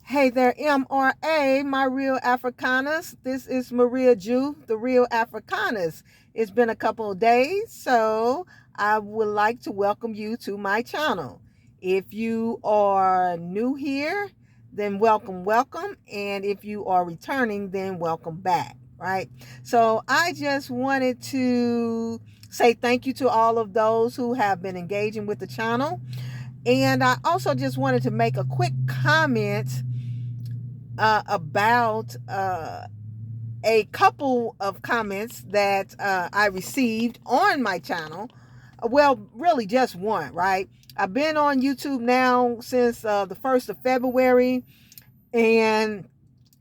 Hey there, MRA, my Real Africanist. This is Marie Ya Jouf, the Real Africanist. It's been a couple of days, so I would like to welcome you to my channel. If you are new here, then welcome. And if you are returning, then welcome back, right? So I just wanted to say thank you to all of those who have been engaging with the channel. And I also just wanted to make a quick comment about a couple of comments that I received on my channel. Well, really just one, right? I've been on YouTube now since the 1st of February, and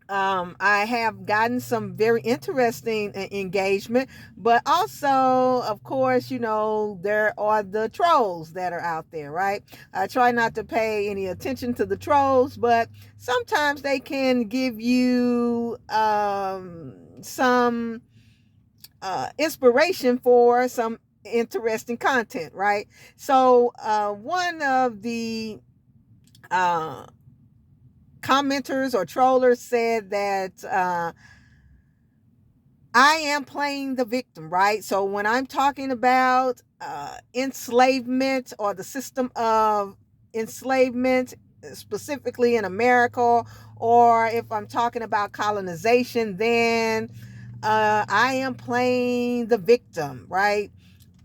I have gotten some very interesting engagement, but also, of course, there are the trolls that are out there, right? I try not to pay any attention to the trolls, but sometimes they can give you some inspiration for some interesting content, right? So one of the uh, commenters or trollers said that I am playing the victim, right? So when I'm talking about enslavement or the system of enslavement, specifically in America, or if I'm talking about colonization, then I am playing the victim, right?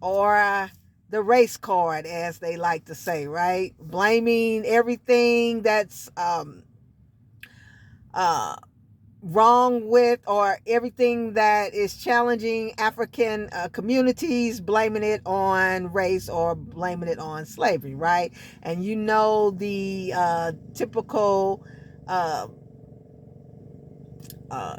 Or the race card, as they like to say, right? Blaming everything that's uh, wrong with, or everything that is challenging African communities, blaming it on race or blaming it on slavery, right? And the typical uh,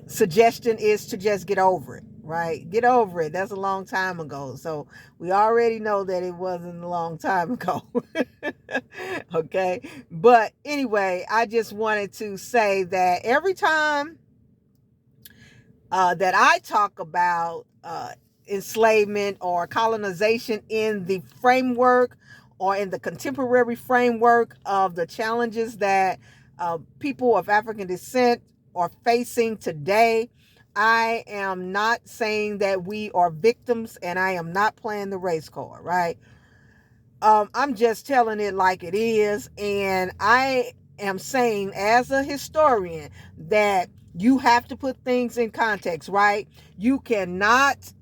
suggestion is to just get over it, right? Get over it. That's a long time ago. So we already know that it wasn't a long time ago. Okay. But anyway, I just wanted to say that every time that I talk about enslavement or colonization in the framework or in the contemporary framework of the challenges that people of African descent are facing today, I am not saying that we are victims, and I am not playing the race card, right? I'm just telling it like it is, and I am saying as a historian that you have to put things in context, right? You cannot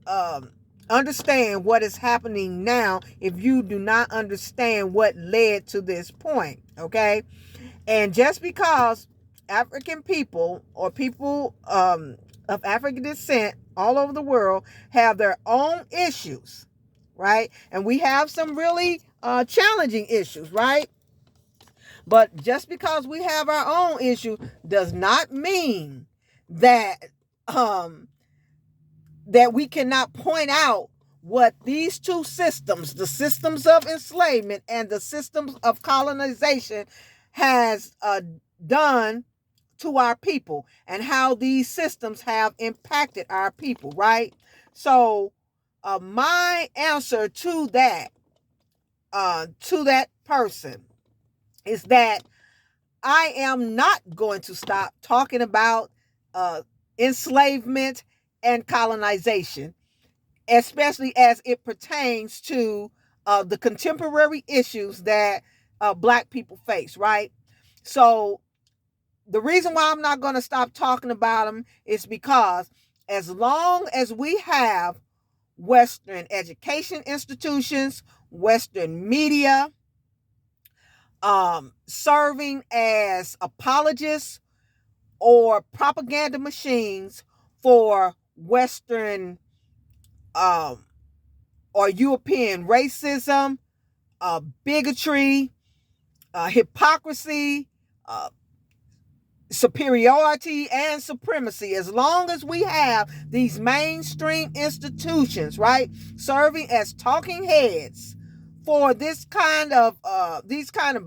understand what is happening now if you do not understand what led to this point, okay? And just because African people or people of African descent all over the world have their own issues, right? And we have some really challenging issues, right? But just because we have our own issue does not mean that um, that we cannot point out what these two systems, the systems of enslavement and the systems of colonization, has done to our people, and how these systems have impacted our people, right? So my answer to that person is that I am not going to stop talking about enslavement and colonization, especially as it pertains to the contemporary issues that Black people face, right? So the reason why I'm not going to stop talking about them is because as long as we have Western education institutions, Western media, serving as apologists or propaganda machines for Western um, or European racism, bigotry, hypocrisy, uh, superiority, and supremacy. As long as we have these mainstream institutions, right, serving as talking heads for these kind of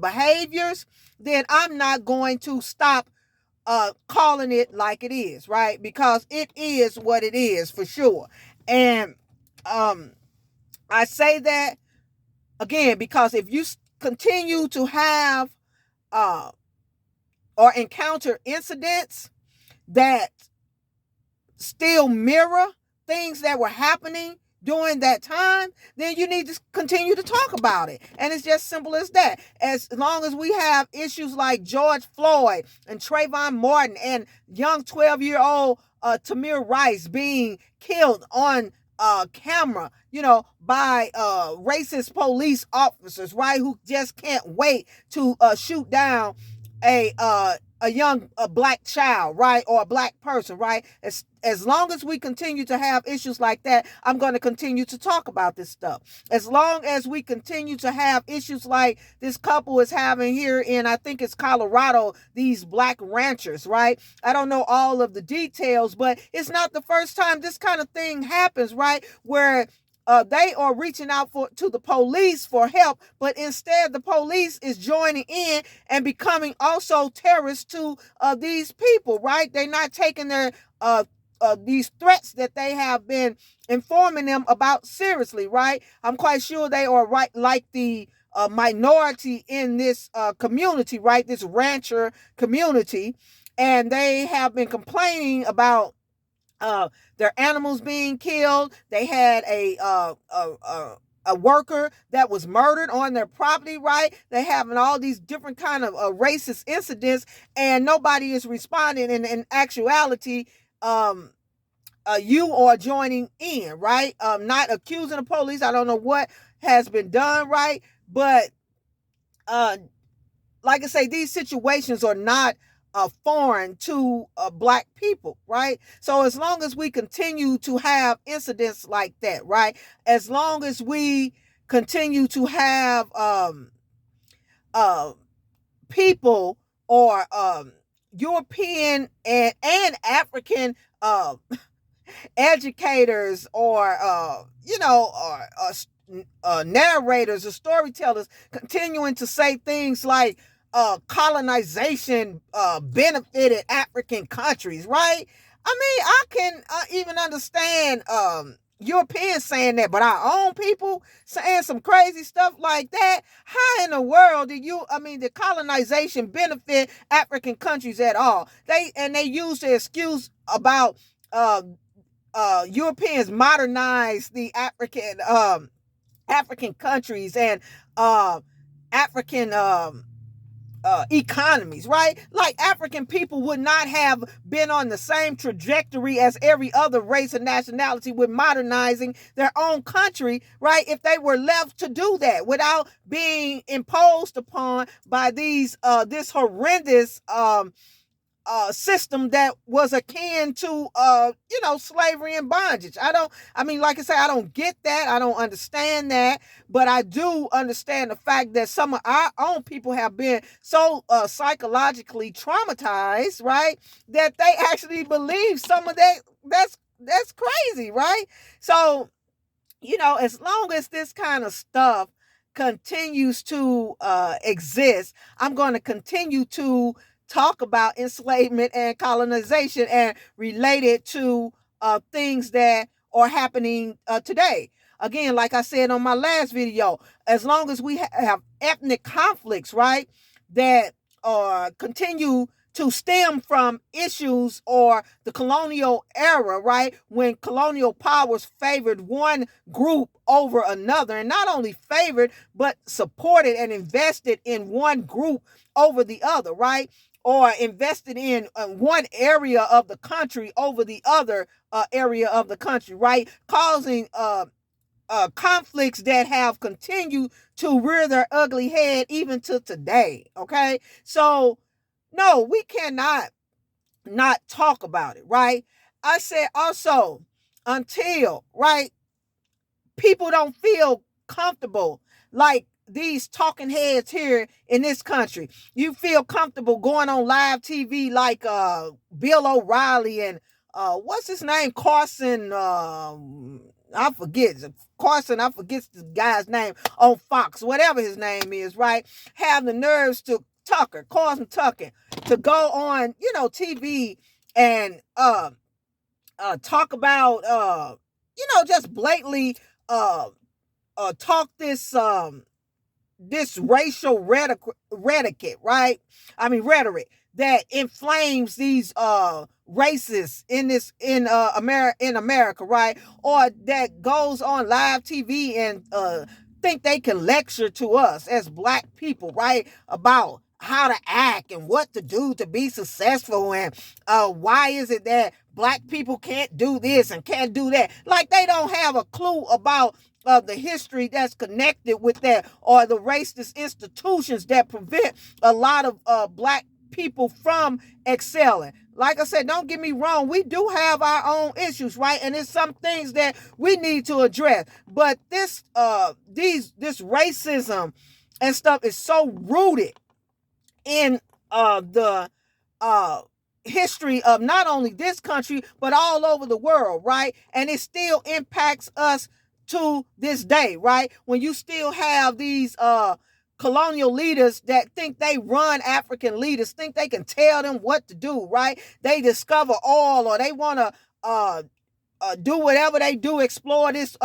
behaviors, then I'm not going to stop calling it like it is, right? Because it is what it is for sure. And I say that again because if you continue to have uh, or encounter incidents that still mirror things that were happening during that time, then you need to continue to talk about it. And it's just simple as that. As long as we have issues like George Floyd and Trayvon Martin and young 12-year-old Tamir Rice being killed on camera, by racist police officers, right, who just can't wait to shoot down a young black child, right, or a black person, right? As long as we continue to have issues like that, I'm going to continue to talk about this stuff. As long as we continue to have issues like this couple is having here in, I think it's Colorado, these black ranchers, right? I don't know all of the details, but it's not the first time this kind of thing happens, right? Where they are reaching out to the police for help, but instead the police is joining in and becoming also terrorists to these people, right? They're not taking their these threats that they have been informing them about seriously, right? I'm quite sure they are right like the minority in this community, right? This rancher community, and they have been complaining about their animals being killed. They had a worker that was murdered on their property, right? They having all these different kind of racist incidents, and nobody is responding. In actuality, you are joining in, right? Not accusing the police. I don't know what has been done, right? But like I say, these situations are not foreign to black people, right? So as long as we continue to have incidents like that, right? As long as we continue to have people or European and African educators or narrators or storytellers continuing to say things like colonization benefited African countries, right? I mean, I can even understand Europeans saying that, but our own people saying some crazy stuff like that. How in the world did colonization benefit African countries at all? They use the excuse about Europeans modernized the African countries and African economies, right? Like African people would not have been on the same trajectory as every other race and nationality with modernizing their own country, right? If they were left to do that without being imposed upon by this horrendous system that was akin to slavery and bondage. Like I say, I don't get that. I don't understand that, but I do understand the fact that some of our own people have been so psychologically traumatized, right, that they actually believe some of that. That's crazy, right? So, as long as this kind of stuff continues to exist, I'm going to continue to talk about enslavement and colonization and relate it to things that are happening today. Again, like I said on my last video, as long as we have ethnic conflicts, right, that continue to stem from issues or the colonial era, right, when colonial powers favored one group over another, and not only favored, but supported and invested in one group over the other, right? Or invested in one area of the country over the other area of the country, right? Causing conflicts that have continued to rear their ugly head even to today, okay? So, no, we cannot not talk about it, right? I said also, until, right, people don't feel comfortable like these talking heads here in this country. You feel comfortable going on live TV like Bill O'Reilly and what's his name? Carson, I forget. I forget the guy's name on Fox, whatever his name is, right? Have the nerves to Carson Tucker, to go on, TV and talk about just blatantly talk this racial rhetoric, right? Rhetoric that inflames these racists in America, right? Or that goes on live TV and think they can lecture to us as black people, right? About how to act and what to do to be successful, and why is it that black people can't do this and can't do that? Like they don't have a clue about the history that's connected with that, or the racist institutions that prevent a lot of black people from excelling. Like I said, don't get me wrong, we do have our own issues, right? And it's some things that we need to address. But this racism and stuff is so rooted in the history of not only this country but all over the world, right? And it still impacts us to this day, right? When you still have these colonial leaders that think they run African leaders, think they can tell them what to do, right? They discover oil, or they want to do whatever they do, explore this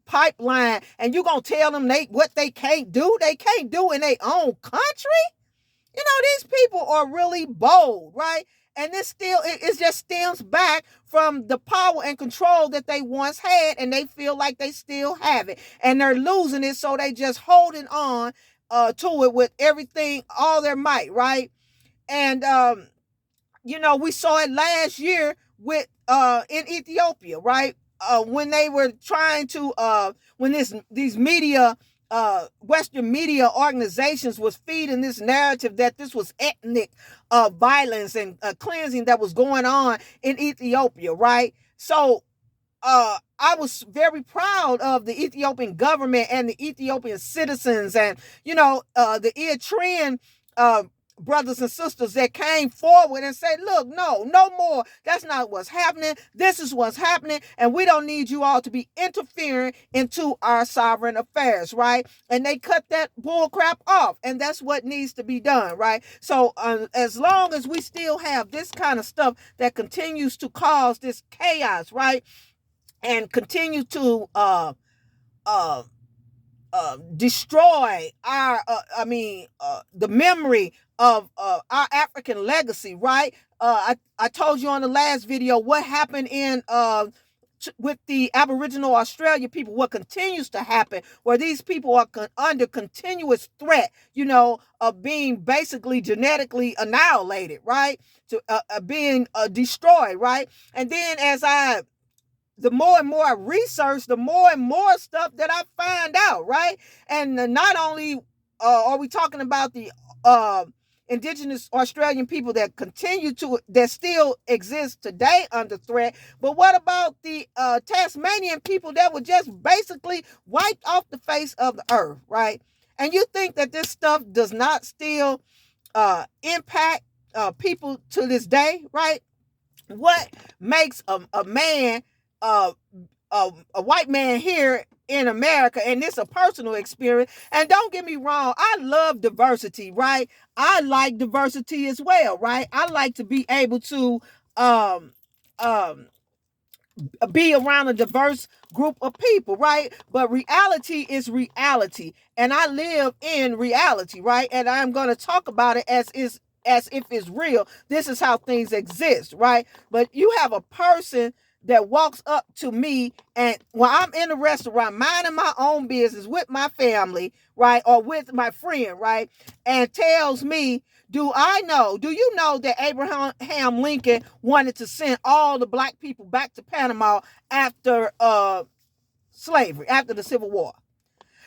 pipeline, and you gonna tell them what they can't do? They can't do in their own country. You know, these people are really bold, right? And it just stems back from the power and control that they once had, and they feel like they still have it, and they're losing it, so they just holding on to it with everything, all their might, right? And you know, we saw it last year with in Ethiopia, right? When they were trying to when these media Western media organizations was feeding this narrative that this was ethnic violence and cleansing that was going on in Ethiopia, right? So I was very proud of the Ethiopian government and the Ethiopian citizens, and you know, the Eritrean brothers and sisters that came forward and said, look, no more. That's not what's happening. This is what's happening. And we don't need you all to be interfering into our sovereign affairs, right? And they cut that bull crap off. And that's what needs to be done, right? So as long as we still have this kind of stuff that continues to cause this chaos, right? And continue to destroy our the memory of our African legacy, right? I told you on the last video what happened in with the Aboriginal Australia people, what continues to happen, where these people are under continuous threat, you know, of being basically genetically annihilated, right? To being destroyed, right? And then the more and more I research, the more and more stuff that I find out, right? And not only are we talking about the indigenous Australian people that still exist today under threat, but what about the Tasmanian people that were just basically wiped off the face of the earth, right? And you think that this stuff does not still impact people to this day, right? What makes a man a white man here in America, and this is a personal experience, and don't get me wrong, I love diversity, right? I like diversity as well, right? I like to be able to um be around a diverse group of people, right? But reality is reality, and I live in reality, right? And I'm going to talk about it as if it's real. This is how things exist, right? But you have a person that walks up to me, and when I'm in the restaurant minding my own business with my family, right, or with my friend, right, and tells me, do you know that Abraham Lincoln wanted to send all the black people back to Panama after slavery, after the Civil War?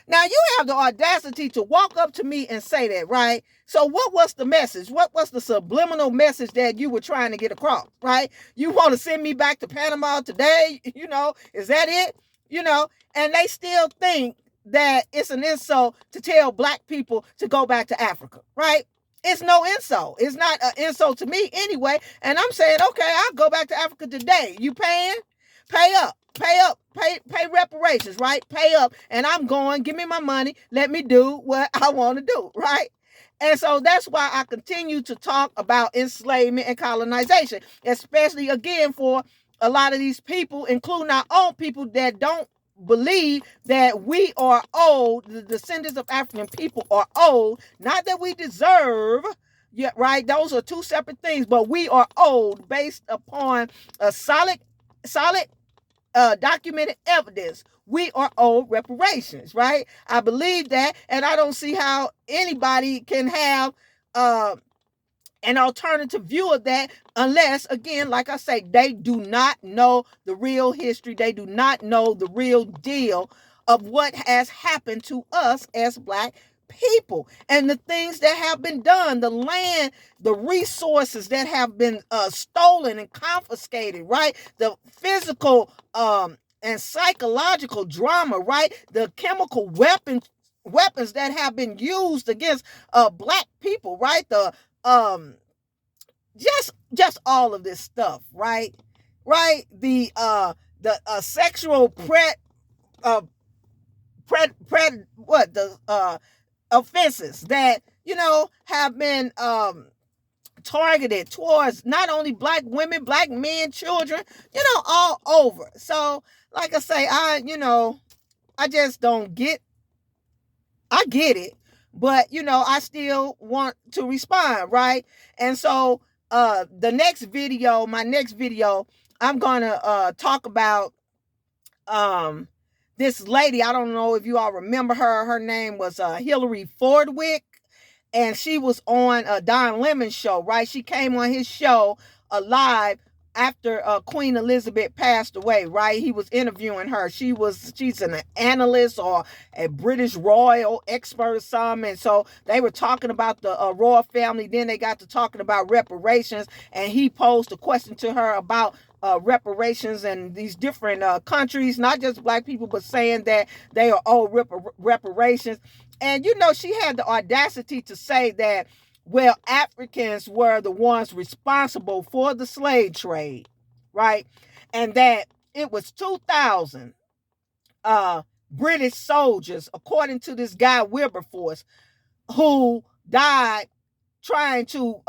Now, you have the audacity to walk up to me and say that, right? So what was the message? What was the subliminal message that you were trying to get across, right? You want to send me back to Panama today? You know, is that it? You know, and they still think that it's an insult to tell black people to go back to Africa, right? It's no insult. It's not an insult to me anyway. And I'm saying, okay, I'll go back to Africa today. You paying? Pay up. Pay reparations, right? Pay up. And I'm going, give me my money. Let me do what I want to do, right? And so that's why I continue to talk about enslavement and colonization, especially again for a lot of these people, including our own people that don't believe that we are old, the descendants of African people are old, not that we deserve, Yeah, right. Those are two separate things, but we are owed based upon a solid documented evidence. We are owed reparations, right? I believe that, and I don't see how anybody can have uh, an alternative view of that unless, again, like I say, they do not know the real history. They do not know the real deal of what has happened to us as Black people and the things that have been done, the land, the resources that have been stolen and confiscated, right? The physical and psychological drama, right? The chemical weapons that have been used against Black people, right? The um just all of this stuff, right? Right? The sexual uh what the offenses that have been targeted towards not only Black women, Black men, children, all over. So like I say, I just don't get I get it, but I still want to respond, right? And so my next video, I'm gonna talk about this lady. I don't know if you all remember her. Her name was Hillary Fordwick, and she was on Don Lemon's show, right? She came on his show live after Queen Elizabeth passed away, right? He was interviewing her. She's an analyst or a British royal expert or something. And so they were talking about the royal family. Then they got to talking about reparations, and he posed a question to her about reparations and these different countries, not just Black people, but saying that they are owed reparations. And she had the audacity to say that, well, Africans were the ones responsible for the slave trade, right? And that it was 2,000 British soldiers, according to this guy Wilberforce, who died trying to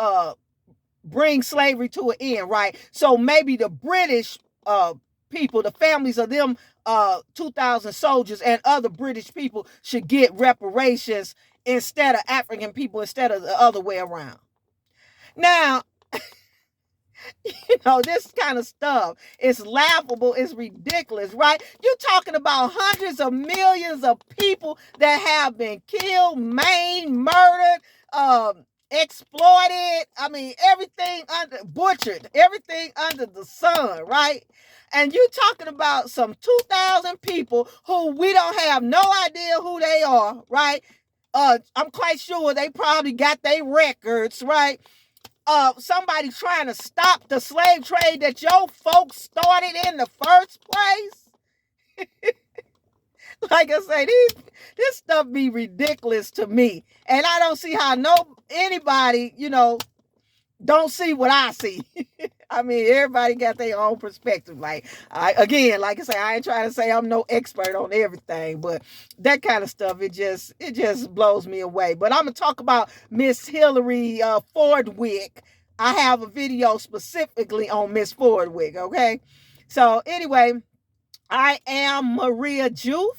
bring slavery to an end, right? So maybe the British people, the families of them 2,000 soldiers and other British people should get reparations instead of African people, instead of the other way around. Now, this kind of stuff is laughable, it's ridiculous, right? You're talking about hundreds of millions of people that have been killed, maimed, murdered, exploited. I mean, butchered, everything under the sun, right? And you talking about some 2,000 people who we don't have no idea who they are, right? I'm quite sure they probably got their records, right? Somebody trying to stop the slave trade that your folks started in the first place. Like I say, this stuff be ridiculous to me, and I don't see how anybody, don't see what I see. I mean, everybody got their own perspective. Like I say, I ain't trying to say I'm no expert on everything, but that kind of stuff, it just blows me away. But I'm gonna talk about Miss Hillary Fordwick. I have a video specifically on Miss Fordwick. Okay, so anyway, I am Marie Ya Jouf,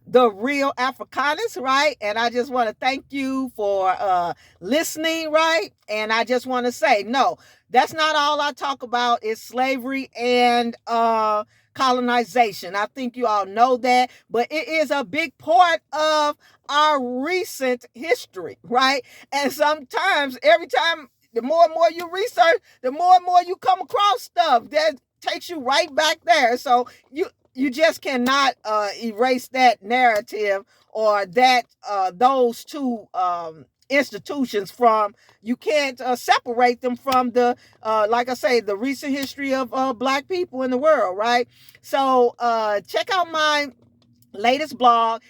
the Real Africanist, right? And I just want to thank you for listening, right? And I just want to say, no, that's not all I talk about is slavery and colonization. I think you all know that, but it is a big part of our recent history, right? And sometimes, every time, the more and more you research, the more and more you come across stuff that takes you right back there. So you just cannot erase that narrative or that those two institutions from. You can't separate them from the like I say, the recent history of Black people in the world, right? So check out my latest blog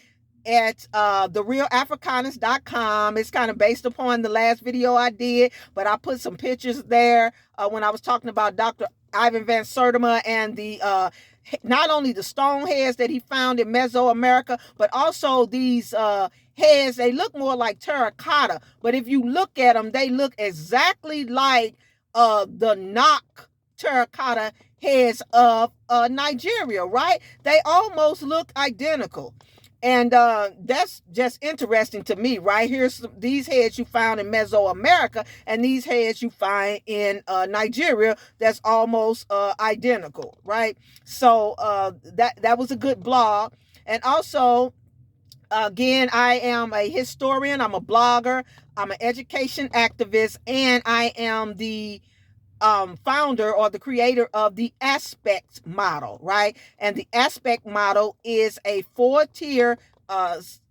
at therealafricanist.com. It's kind of based upon the last video I did, but I put some pictures there when I was talking about Dr. Ivan Van Sertima and the not only the stone heads that he found in Mesoamerica, but also these heads. They look more like terracotta, but if you look at them, they look exactly like the Nok terracotta heads of Nigeria, right? They almost look identical. And that's just interesting to me, right? Here's these heads you found in Mesoamerica, and these heads you find in Nigeria. That's almost identical, right? So that was a good blog. And also, again, I am a historian. I'm a blogger. I'm an education activist, and I am the founder or the creator of the A.S.P.E.C.T model, right? And the A.S.P.E.C.T model is a 4-tier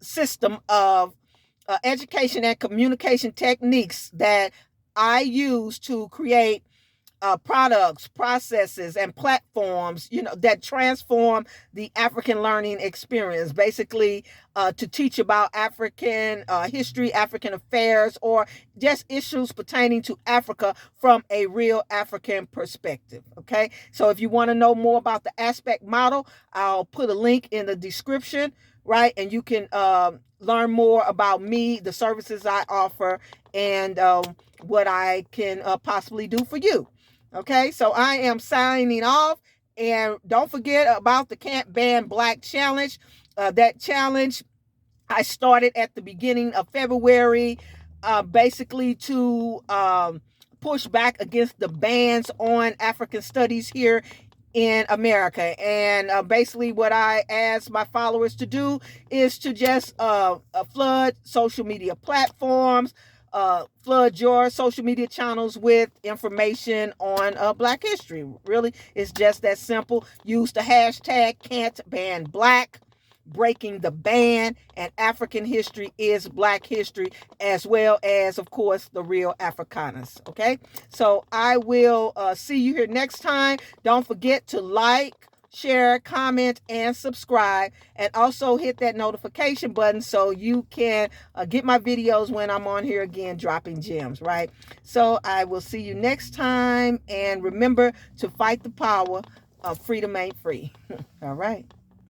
system of education and communication techniques that I use to create products, processes, and platforms, that transform the African learning experience. Basically, to teach about African history, African affairs, or just issues pertaining to Africa from a real African perspective. Okay, so if you want to know more about the A.S.P.E.C.T model, I'll put a link in the description, right? And you can learn more about me, the services I offer, and what I can possibly do for you. Okay, so I am signing off. And don't forget about the Can't Ban Black Challenge. That challenge I started at the beginning of February, basically to push back against the bans on African studies here in America. And basically, what I ask my followers to do is to just flood social media platforms, flood your social media channels with information on Black history. Really, it's just that simple. Use the hashtag Can't Ban Black, breaking the ban, and African history is Black history, as well as, of course, the Real Africanists. Okay, so I will see you here next time. Don't forget to like, share, comment, and subscribe, and also hit that notification button so you can get my videos when I'm on here again dropping gems, right? So I will see you next time, and remember to fight the power of freedom ain't free. All right.